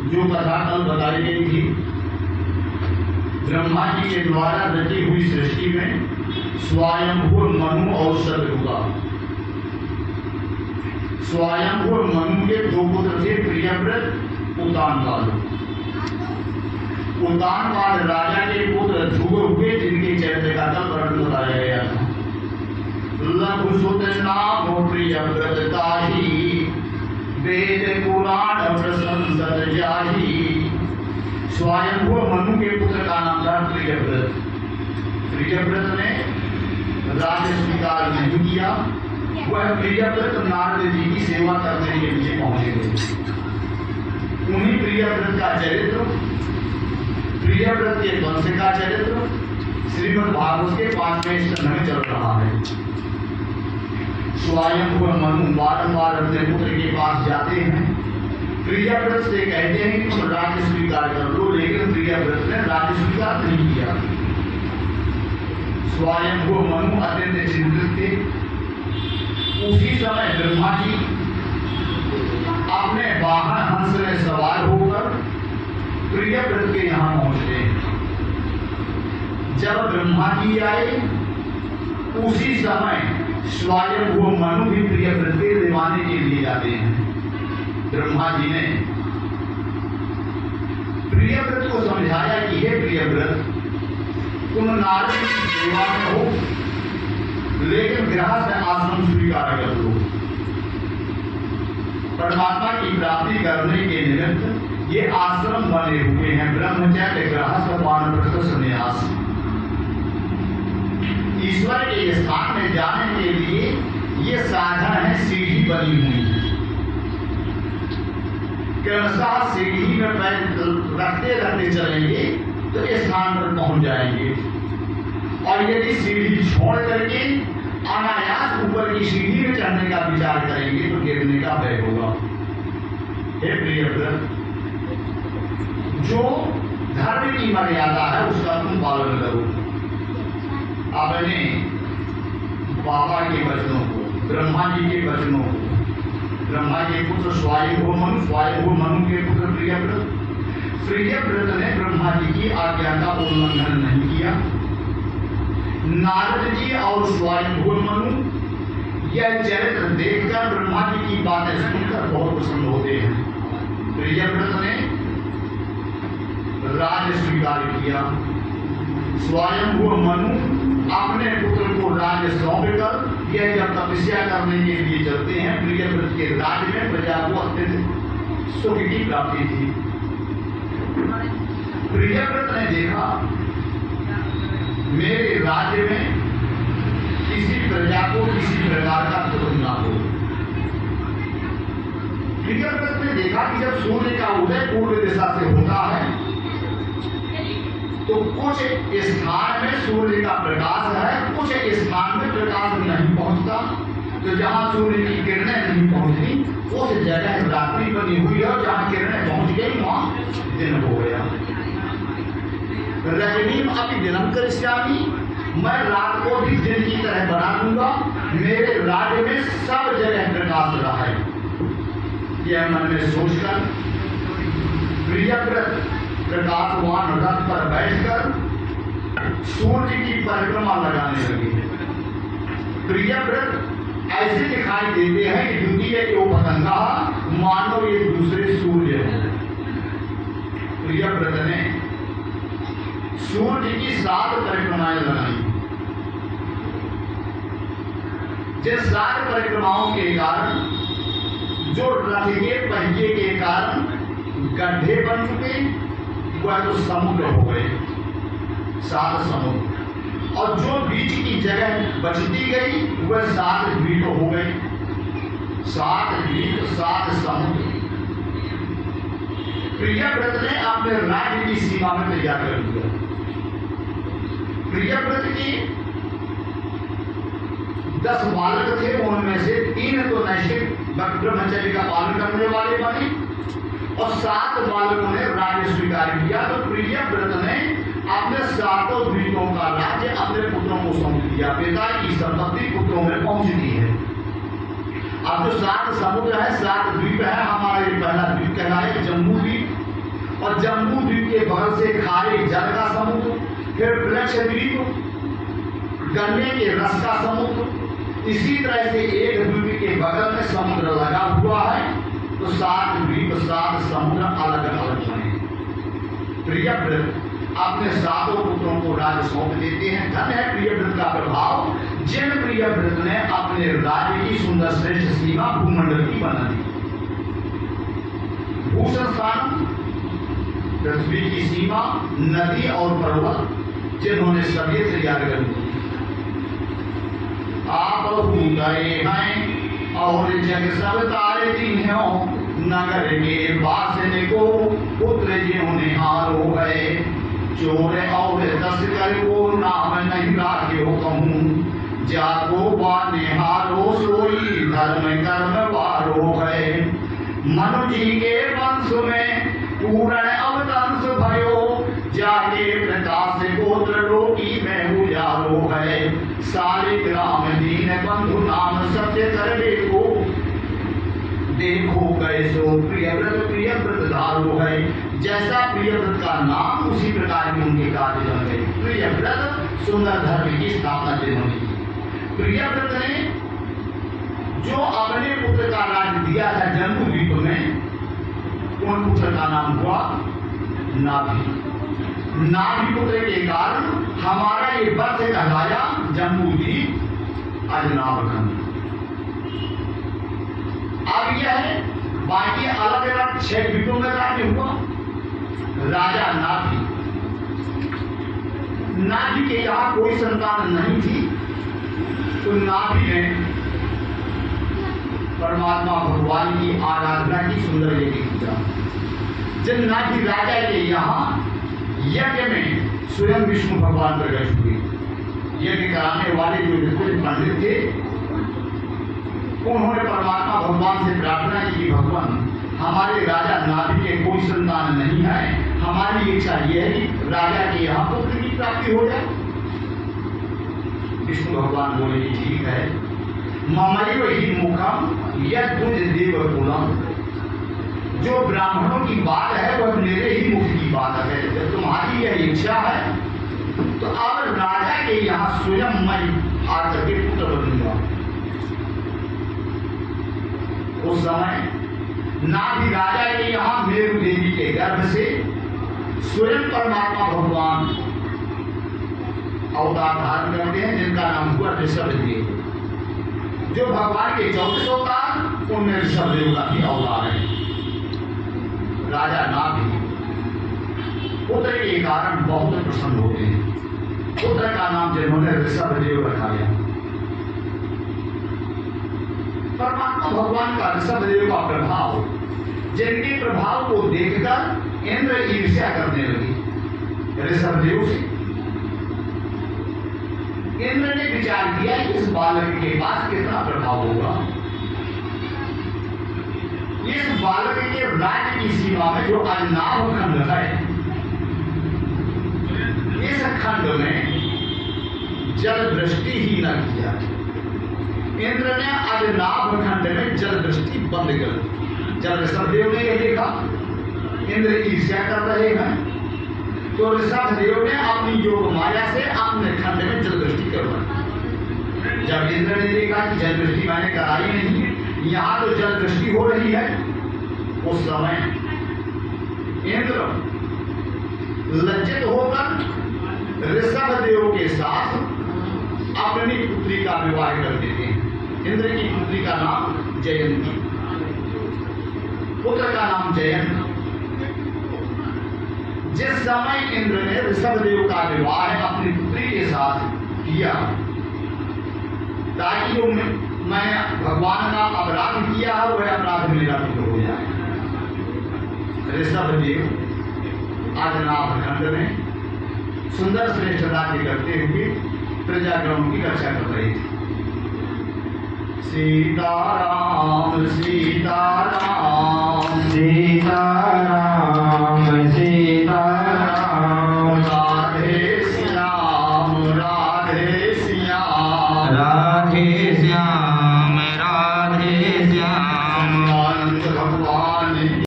जो कथा कल बताई गई थी, ब्रह्मा जी के द्वारा रची हुई सृष्टि में स्वयंभू मनु और शत्रुघ्न। स्वयंभू मनु के दो पुत्र थे, प्रियव्रत उतानपाद। उतानपाद राजा के पुत्र ध्रुव हुए, जिनके चरित्र का कल वर्णन बताया गया था। लघु सुत नाम प्रियव्रत ताही, वेद पुराण प्रशंसत जाही। स्वयंभू मनु के पुत्र का नाम था प्रियव्रत। प्रियव्रत ने राज्य स्वीकार नहीं किया। वह प्रियव्रत नारद जी की सेवा करने के लिए पहुंचे गए। उन्हीं प्रियव्रत का चरित्र, प्रियव्रत के वंश का चरित्र श्रीमद् भागवत के 5वें स्कंध में चल रहा है। स्वयंभू मनु बारंबार अपने पुत्र के पास जाते हैं, प्रियव्रत से कहते हैं कि तुम राज्य स्वीकार कर लो, लेकिन प्रियव्रत ने राज्य स्वीकार नहीं किया। स्वयंभू मनु अत्यंत चिंतित थे। उसी समय ब्रह्मा जी अपने वाहन हंस में सवार होकर प्रियव्रत के यहाँ पहुंचते हैं। जब ब्रह्मा जी आए, उसी समय स्वयंभू मनु भी प्रियव्रत के दिवाने के लिए जाते हैं। ब्रह्मा जी ने प्रियव्रत को समझाया कि हे प्रियव्रत, तुम नारद की सेवा में हो, लेकिन गृहस्थ आश्रम स्वीकार कर लो। परमात्मा की प्राप्ति करने के निमित्त ये आश्रम बने हुए हैं, ब्रह्मचर्य, गृहस्थ, वानप्रस्थ, संन्यास। ईश्वर के स्थान में जाने के लिए ये साधन है, सीढ़ी बनी हुई है। क्रमशः सीढ़ी में पैर रखते रखते चलेंगे तो इस स्थान पर पहुंच जाएंगे, और यदि सीढ़ी छोड़ करके अनायास ऊपर की सीढ़ी में चढ़ने का विचार करेंगे तो गिरने का भय होगा। हे प्रियव्रत, जो धर्म की मर्यादा है उसका तुम पालन करो। आपने बाबा के वचनों को, ब्रह्मा जी के वचनों को, ब्रह्मा के पुत्र स्वयंभू मनु, स्वयंभू मनु के पुत्र प्रियव्रत, प्रियव्रत ने ब्रह्मा जी की आज्ञा का उल्लंघन नहीं किया। नारद जी और स्वयंभू मनु यह चरित्र देखकर, ब्रह्मा जी की बातें सुनकर बहुत प्रसन्न होते हैं। प्रियव्रत ने राज्य स्वीकार किया। स्वयंभू मनु अपने पुत्र को राज्य सौंप कर यह जब तपस्या करने के लिए चलते हैं, प्रियव्रत के राज्य में प्रजा को अत्यंत सुख की प्राप्ति थी। प्रियव्रत ने देखा, मेरे राज्य में किसी प्रजा को किसी प्रकार का दुख ना हो। प्रियव्रत ने देखा कि जब सूर्य का उदय पूर्व दिशा से होता है तो कुछ स्थान में सूर्य का प्रकाश है, कुछ स्थान में प्रकाश नहीं पहुंचता। तो जहां सूर्य की किरणें नहीं पहुंचती उस जगह रात्रि बनी हुई है, और जहां किरणें पहुंच गई वहां दिन हो गया। रजनीम अभी दिनम करिष्यामि, मैं रात को भी दिन की तरह बना दूंगा, मेरे राज्य में सब जगह प्रकाश रहा है। यह मन में सोचकर प्रियव्रत प्रकाशवान रथ पर बैठकर सूर्य की परिक्रमा लगाने लगे। प्रियव्रत ऐसे दिखाई देते हैं कि द्वितीय जो पतंगा मानो ये दूसरे सूर्य है। प्रियव्रत ने सूर्य की 7 परिक्रमाएं लगाई। जिन 7 परिक्रमाओं के कारण जो रथ के पहिए के कारण गड्ढे बन चुके, वह तो समुद्र हो गए, 7 समुद्र, और जो बीच की जगह बचती गई वह 7 द्वीप हो गए। 7 द्वीप, 7 समुद्र प्रियव्रत ने अपने राज्य की सीमा में तैयार कर दिया। प्रियव्रत के 10 बालक थे, उनमें से 3 तो नैष्ठिक ब्रह्मचर्य का पालन करने वाले बने, और 7 बालकों ने राज्य स्वीकार किया। तो प्रियव्रत ने अपने 7 द्वीपों का राज्य अपने पुत्रों को सौंप दिया। पिता की संपत्ति पुत्रों में पहुंचती है। अब जो 7 समुद्र है, 7 द्वीप है, हमारा ये पहला द्वीप कहलाए जम्बू द्वीप, और जम्बू द्वीप के बगल से खारे जल का समुद्र, फिर वृक्ष द्वीप, गन्ने के रस का समुद्र। इसी तरह से एक द्वीप के बगल में समुद्र लगा हुआ है, तो 7 द्वीप 7 समुद्र अलग अलग बने। प्रियव्रत अपने 7 पुत्रों को राज्य सौंप देते हैं। धन है प्रियव्रत का प्रभाव, जिन प्रियव्रत ने अपने राज्य की सुंदर श्रेष्ठ सीमा भूमंडल की बना दी। भूषण स्थान पृथ्वी की सीमा, नदी और पर्वत, जिन्होंने सभी से याद कर दी। आप गए हैं और जग सब तारे जिन्हों, नगर के वासने को पुत्र जिन्होंने हारो है। चोर और तस्कर को नाम नहीं राखे हो कहूँ, जाको बाने हारो सोई धर्म कर्म वारो है। मनु जी के वंश में पूर्ण अवतंस भयो, जाके प्रकाश गोत्र लोकी में उजालो है। सारे ग्राम दीन बंधु नाम सत्य कर देखो कैसो प्रियव्रत धारो है। जैसा प्रियव्रत का नाम, उसी प्रकार की उनके कार्य बन गए। प्रियव्रत सुंदर धर्म की स्थापना जिन्होंने की। प्रियव्रत ने जो अपने पुत्र का राज्य दिया था जम्बू द्वीप में, उन पुत्र का नाम हुआ नाभि। नाभि पुत्र के कारण हमारा ये वर्ष कहलाया जम्बू द्वीप आज नाभखंड। अब यह है बाकी अलग अलग 6 द्वीपों में राज्य हुआ। राजा नाभि, नाभि के यहाँ कोई संतान नहीं थी, तो नाभि ने परमात्मा भगवान की आराधना की सुंदर यज्ञ किया। जब नाभि राजा के यहाँ यज्ञ में स्वयं विष्णु भगवान प्रकट हुए। यज्ञ कराने वाले जो विद्वान पंडित थे, उन्होंने परमात्मा भगवान से प्रार्थना की, भगवान हमारे राजा नाभि के कोई संतान नहीं है, हमारी इच्छा यह है कि राजा के यहाँ पुत्र की प्राप्ति हो जाए। विष्णु भगवान बोले ठीक है। ममैव ही मुखम यद्दुज देव कुलम, जो ब्राह्मणों की बात है वह मेरे ही मुख की बात है। जब तुम्हारी यह इच्छा है तो अब राजा के यहाँ स्वयं मैं आकर के पुत्र बनूंगा। उस समय नाभि राजा के यहाँ मेरु देवी के गर्भ से स्वयं परमात्मा भगवान अवतार धारण करते हैं, जिनका नाम हुआ ऋषभदेव। जो भगवान के 24 अवतार, उनमें ऋषभदेव का भी अवतार है। राजा नाभि पुत्र के कारण बहुत प्रसन्न होते हैं। पुत्र का नाम जिन्होंने ऋषभदेव रखाया। परमात्मा भगवान का ऋषभदेव का प्रभाव, जिनके प्रभाव को देखकर इंद्र ईर्ष्या करने लगे ऋषभदेव से। इंद्र ने विचार किया कि इस बालक के पास कितना प्रभाव होगा। इस बालक के राज्य की सीमा में जो आज नाभखंड है, इस खंड में जल दृष्टि ही न किया। इंद्र ने आज नाभखंड में जल दृष्टि बंद कर दी। जब ऋषभदेव ने यह देखा इंद्र ईर्ष्या कर रहे हैं, तो ऋषभदेव ने अपनी योग माया से अपने खंड में जल दृष्टि करवाई। जब इंद्र ने देखा कि जल दृष्टि मैंने कराई नहीं, यहाँ तो जल दृष्टि हो रही है, उस समय इंद्र लज्जित होकर ऋषभदेव के साथ अपनी पुत्री का विवाह कर देते हैं। इंद्र की पुत्री का नाम जयंती, पुत्र का नाम जयंत। जिस समय इंद्र ने ऋषभदेव का विवाह अपनी पुत्री के साथ किया, ताकि जो मैं भगवान का अपराध किया है वह अपराध मेरा दूर हो जाए। ऋषभदेव आज नाभखंड में सुंदर श्रेष्ठ राज्य करते हुए प्रजागणों की रक्षा कर रहे थे। सीताराम सीताराम सीताराम